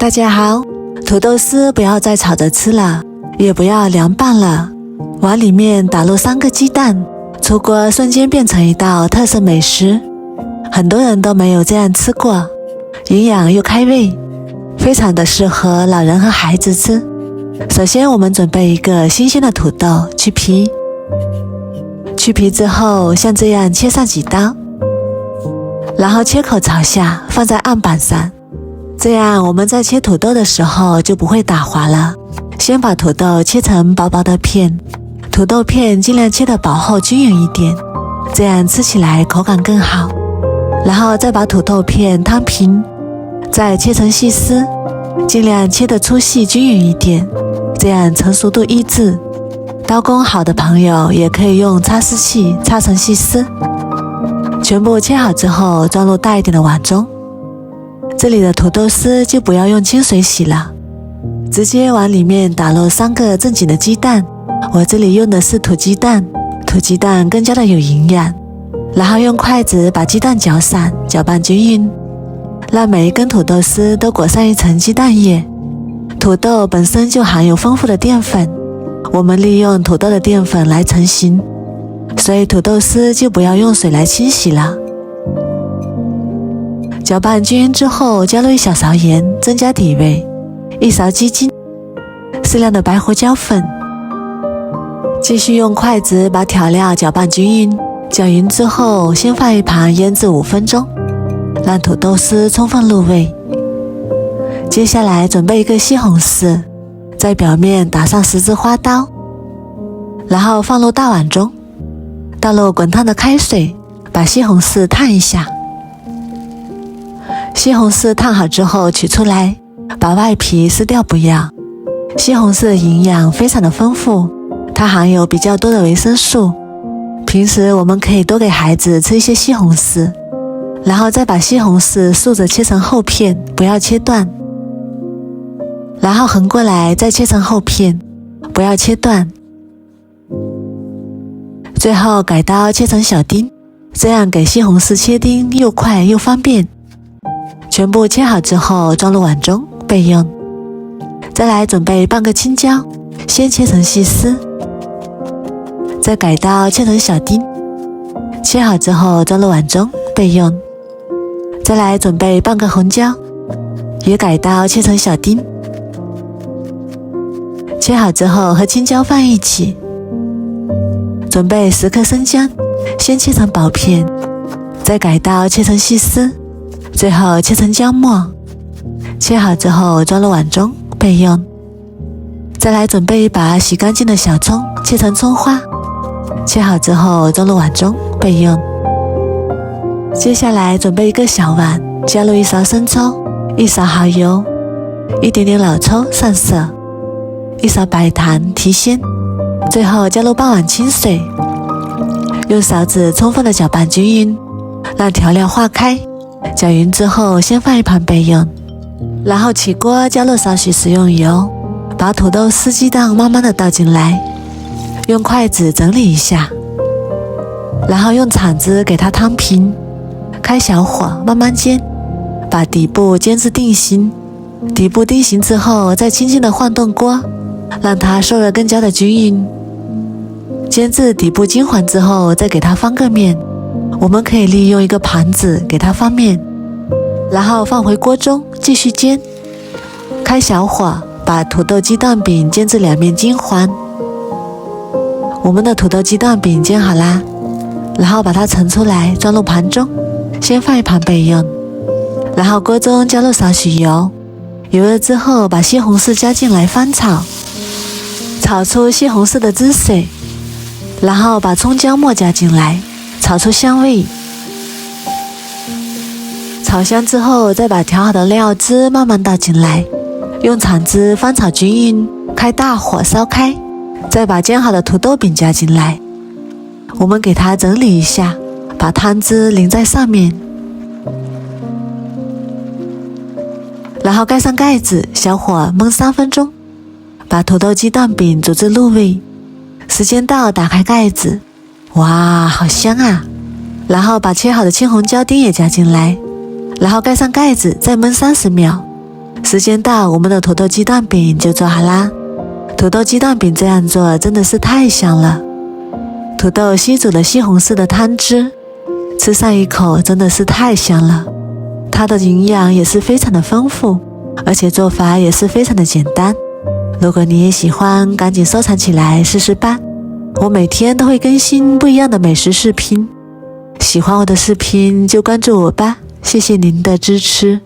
大家好，土豆丝不要再炒着吃了，也不要凉拌了，往里面打入3个鸡蛋，出锅瞬间变成一道特色美食。很多人都没有这样吃过，营养又开胃，非常的适合老人和孩子吃。首先我们准备一个新鲜的土豆，去皮。去皮之后像这样切上几刀，然后切口朝下放在案板上，这样我们在切土豆的时候就不会打滑了。先把土豆切成薄薄的片，土豆片尽量切得薄厚均匀一点，这样吃起来口感更好。然后再把土豆片摊平，再切成细丝，尽量切得粗细均匀一点，这样成熟度一致。刀工好的朋友也可以用擦丝器擦成细丝。全部切好之后装入大一点的碗中，这里的土豆丝就不要用清水洗了，直接往里面打入3个正经的鸡蛋，我这里用的是土鸡蛋，土鸡蛋更加的有营养。然后用筷子把鸡蛋搅散，搅拌均匀，让每一根土豆丝都裹上一层鸡蛋液。土豆本身就含有丰富的淀粉，我们利用土豆的淀粉来成型，所以土豆丝就不要用水来清洗了。搅拌均匀之后，加入1小勺盐，增加底味，1勺鸡精，适量的白胡椒粉。继续用筷子把调料搅拌均匀，搅匀之后先放一旁腌制5分钟，让土豆丝充分入味。接下来准备一个西红柿，在表面打上10字花刀，然后放入大碗中，倒入滚烫的开水，把西红柿烫一下。西红柿烫好之后取出来，把外皮撕掉不要。西红柿的营养非常的丰富，它含有比较多的维生素，平时我们可以多给孩子吃一些西红柿，然后再把西红柿竖着切成厚片，不要切断，然后横过来再切成厚片，不要切断，最后改刀切成小丁，这样给西红柿切丁又快又方便。全部切好之后装入碗中备用。再来准备半个青椒，先切成细丝，再改刀切成小丁，切好之后装入碗中备用。再来准备半个红椒，也改刀切成小丁，切好之后和青椒放一起。准备10颗生姜，先切成薄片，再改刀切成细丝，最后切成姜末。切好之后装入碗中备用。再来准备一把洗干净的小葱，切成葱花，切好之后装入碗中备用。接下来准备一个小碗，加入1勺生抽，1勺蚝油，一点点老抽上色，1勺白糖提鲜，最后加入半碗清水，用勺子充分的搅拌均匀，让调料化开。搅匀之后先放一旁备用，然后起锅加入少许食用油，把土豆丝鸡蛋慢慢的倒进来，用筷子整理一下，然后用铲子给它摊平，开小火慢慢煎，把底部煎至定型。底部定型之后再轻轻的晃动锅，让它受热更加的均匀。煎至底部金黄之后再给它翻个面，我们可以利用一个盘子给它翻面，然后放回锅中继续煎，开小火把土豆鸡蛋饼煎至2面金黄。我们的土豆鸡蛋饼煎好啦，然后把它盛出来装入盘中，先放一旁备用。然后锅中加入少许油，油热之后把西红柿加进来翻炒，炒出西红柿的汁水，然后把葱姜末加进来，炒出香味。炒香之后再把调好的料汁慢慢倒进来，用铲子翻炒均匀，开大火烧开，再把煎好的土豆饼加进来，我们给它整理一下，把汤汁淋在上面，然后盖上盖子，小火焖3分钟，把土豆鸡蛋饼煮至入味。时间到，打开盖子，哇，好香啊！然后把切好的青红椒丁也加进来，然后盖上盖子，再焖30秒，时间到，我们的土豆鸡蛋饼就做好啦。土豆鸡蛋饼这样做真的是太香了。土豆吸煮了西红柿的汤汁，吃上一口真的是太香了。它的营养也是非常的丰富，而且做法也是非常的简单。如果你也喜欢，赶紧收藏起来试试吧。我每天都会更新不一样的美食视频，喜欢我的视频就关注我吧，谢谢您的支持。